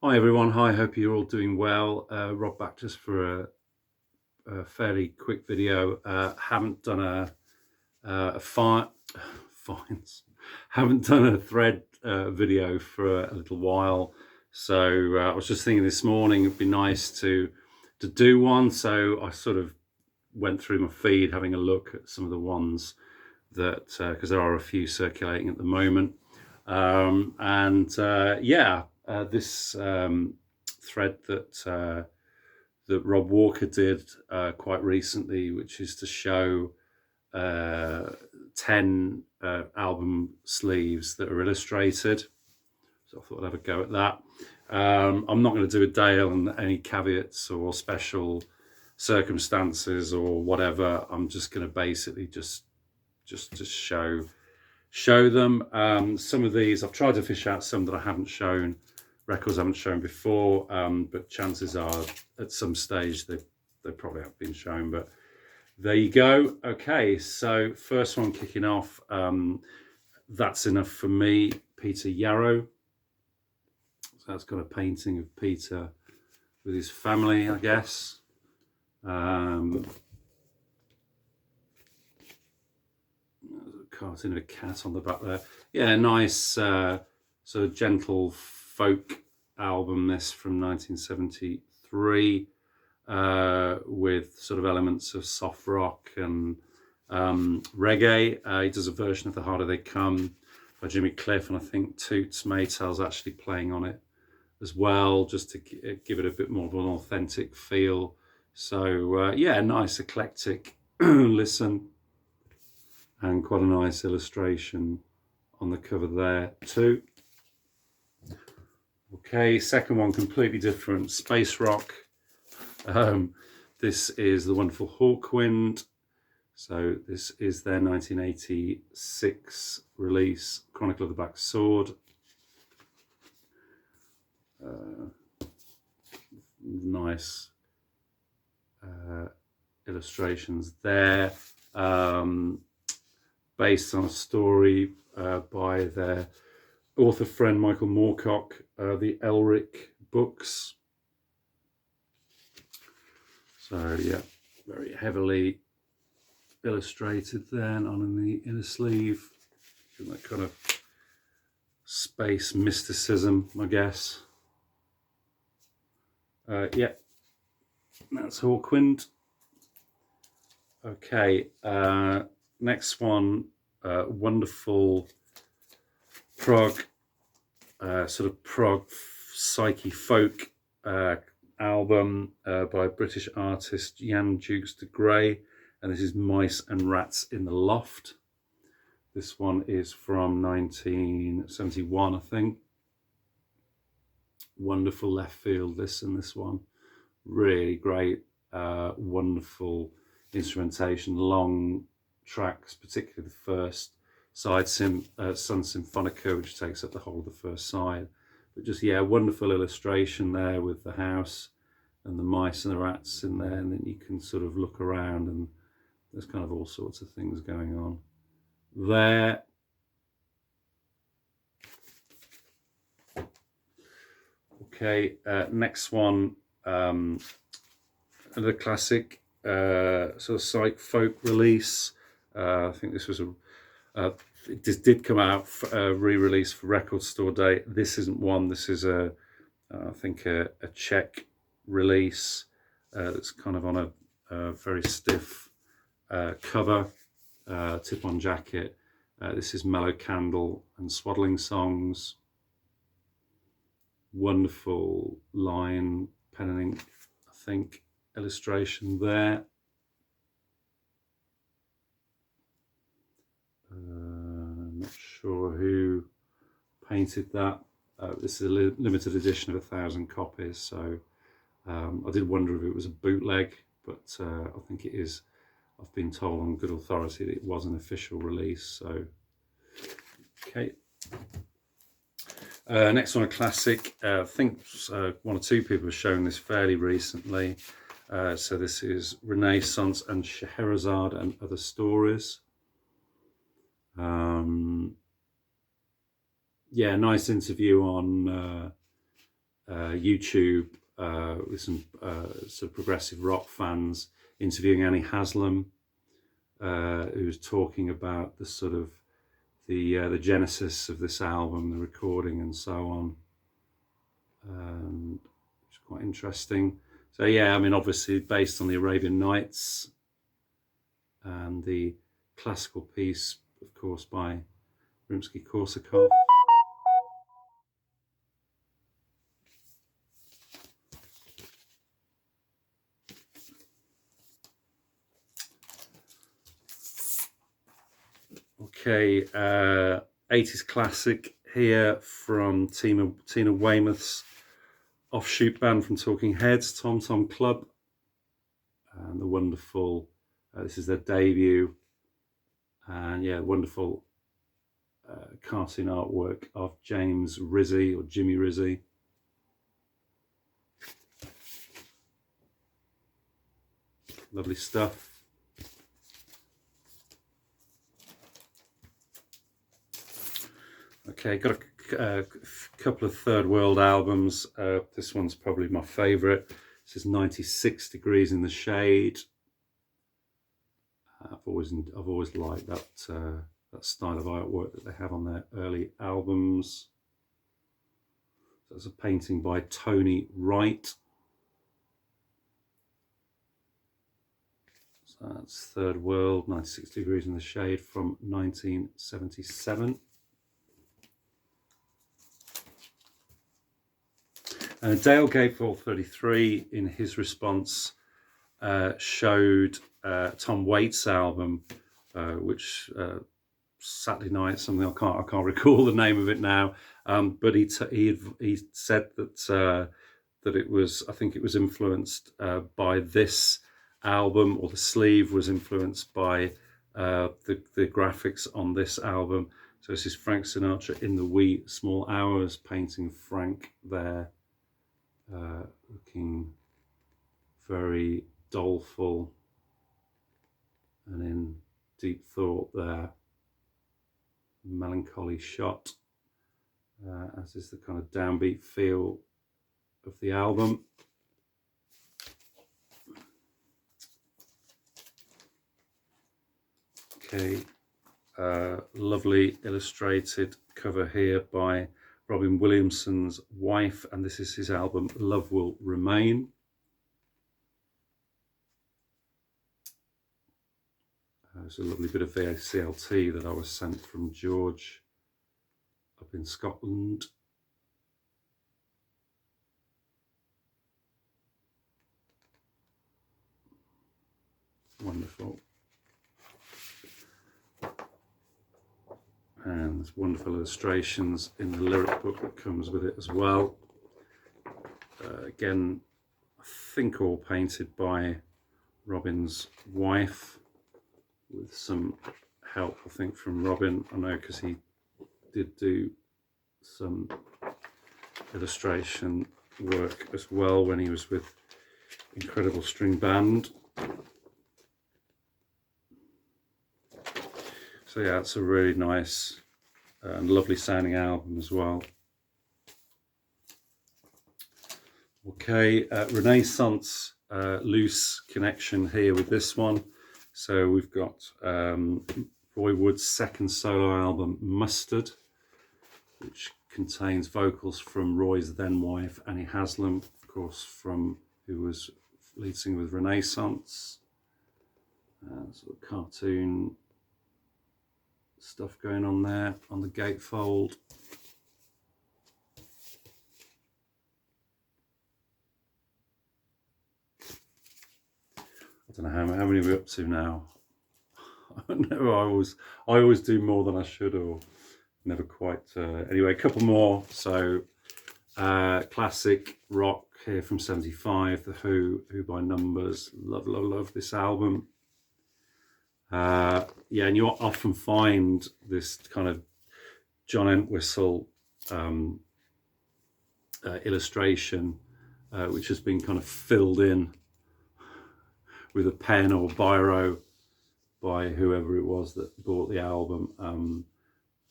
Hi everyone. Hi, hope you're all doing well. Rob back just for a fairly quick video. Haven't done a fines. Haven't done a thread video for a little while. So I was just thinking this morning it'd be nice to do one. So I sort of went through my feed, having a look at some of the ones that because there are a few circulating at the moment. This thread that Rob Walker did quite recently, which is to show 10 album sleeves that are illustrated. So I thought I'd have a go at that. I'm not going to do a Dale and any caveats or special circumstances or whatever. I'm just going to basically just to show them. Some of these I've tried to fish out some that I haven't shown, records I haven't shown before, but chances are at some stage they probably have been shown. But there you go. Okay, so first one kicking off. That's Enough for Me, Peter Yarrow. So that's got a painting of Peter with his family, I guess. Cartoon of a cat on the back there. Yeah, nice sort of gentle folk album, this from 1973, with sort of elements of soft rock and reggae. He does a version of The Harder They Come by Jimmy Cliff, and I think Toots Maytals actually playing on it as well, just to give it a bit more of an authentic feel. So yeah, nice eclectic listen, and quite a nice illustration on the cover there too. Okay, second one, completely different, space rock. This is the wonderful Hawkwind. So this is their 1986 release, Chronicle of the Black Sword. Nice illustrations there, based on a story by their author friend Michael Moorcock, the Elric books. So yeah, very heavily illustrated then on in the inner sleeve, that kind of space mysticism, I guess. Yeah, that's Hawkwind. Okay, next one, wonderful prog, sort of prog psyche folk album by British artist Jan Dukes de Grey, and this is Mice and Rats in the Loft. This one is from 1971, I think. Wonderful left field, this one. Really great, wonderful instrumentation, long tracks, particularly the first side, Sun Symphonica, which takes up the whole of the first side. But just, yeah, wonderful illustration there with the house and the mice and the rats in there, and then you can sort of look around and there's kind of all sorts of things going on there. Okay, next one, another classic sort of psych folk release. I think this was it did come out re-release for Record Store Day. This isn't one. This is I think a Czech release that's kind of on a very stiff cover, tip-on jacket. This is Mellow Candle and Swaddling Songs. Wonderful line, pen and ink, I think, illustration there. Not sure who painted that. This is a limited edition of 1,000 copies, so I did wonder if it was a bootleg, but I think it is. I've been told on good authority that it was an official release. So, okay. Next one, a classic. I think one or two people have shown this fairly recently. So this is Renaissance and Scheherazade and Other Stories. Yeah, nice interview on YouTube with some sort of progressive rock fans interviewing Annie Haslam, who was talking about the sort of the genesis of this album, the recording, and so on. It's quite interesting. So yeah, I mean, obviously based on the Arabian Nights and the classical piece, of course, by Rimsky-Korsakov. Okay, 80s classic here from Tina Weymouth's offshoot band from Talking Heads, Tom Tom Club, and the wonderful, this is their debut, and yeah, wonderful cartoon artwork of James Rizzi, or Jimmy Rizzi. Lovely stuff. Okay, got a couple of third world albums. This one's probably my favourite. This is 96 Degrees in the Shade. I've always liked that that style of artwork that they have on their early albums. That's a painting by Tony Wright. So that's Third World, 96 Degrees in the Shade from 1977. Dale Gatefold 33, in his response, showed Tom Waits' album, which Saturday Night, something I can't recall the name of it now, but he said that that it was, I think it was influenced by this album, or the sleeve was influenced by the graphics on this album. So this is Frank Sinatra in the wee small hours, painting Frank there. Looking very doleful and in deep thought there. Melancholy shot, as is the kind of downbeat feel of the album. Okay, lovely illustrated cover here by Robin Williamson's wife, and this is his album Love Will Remain. There's a lovely bit of VCLT that I was sent from George up in Scotland. Wonderful. And there's wonderful illustrations in the lyric book that comes with it as well. Again, I think all painted by Robin's wife, with some help, I think, from Robin. I know, because he did do some illustration work as well when he was with Incredible String Band. So yeah, it's a really nice and lovely sounding album as well. Okay, Renaissance loose connection here with this one. So we've got Roy Wood's second solo album, Mustard, which contains vocals from Roy's then wife, Annie Haslam, of course, who was lead singer with Renaissance. Sort of cartoon stuff going on there on the gatefold. I don't know how many we're up to now. I know I always do more than I should, or never quite. Anyway, a couple more. So classic rock here from '75, The Who by Numbers. Love this album. Yeah, and you often find this kind of John Entwistle illustration, which has been kind of filled in with a pen or biro by whoever it was that bought the album.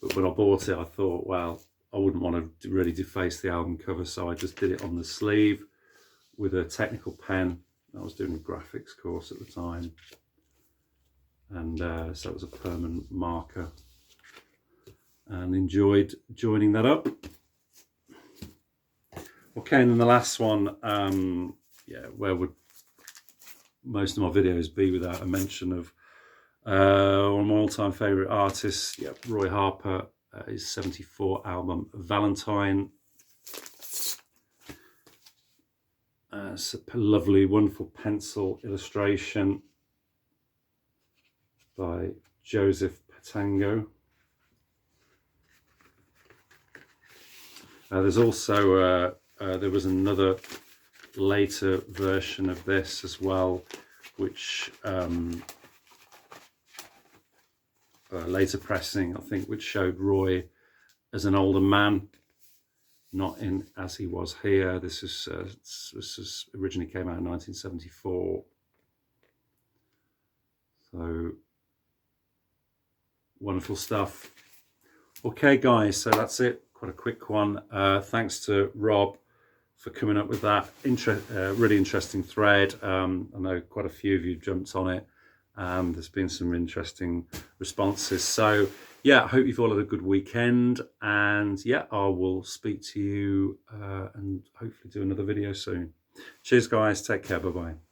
But when I bought it, I thought, well, I wouldn't want to really deface the album cover, so I just did it on the sleeve with a technical pen. I was doing a graphics course at the time, and so it was a permanent marker, and enjoyed joining that up. Okay, and then the last one, yeah, where would most of my videos be without a mention of one of my all-time favourite artists, yeah, Roy Harper, his 74 album Valentine. It's a lovely, wonderful pencil illustration by Joseph Patango. There's also, there was another later version of this as well, which later pressing, I think, which showed Roy as an older man, not in as he was here. This is originally came out in 1974. So wonderful stuff. Okay, guys, so that's it. Quite a quick one. Thanks to Rob for coming up with that really interesting thread. I know quite a few of you jumped on it. There's been some interesting responses. So yeah, I hope you've all had a good weekend, and yeah, I will speak to you and hopefully do another video soon. Cheers, guys. Take care. Bye-bye.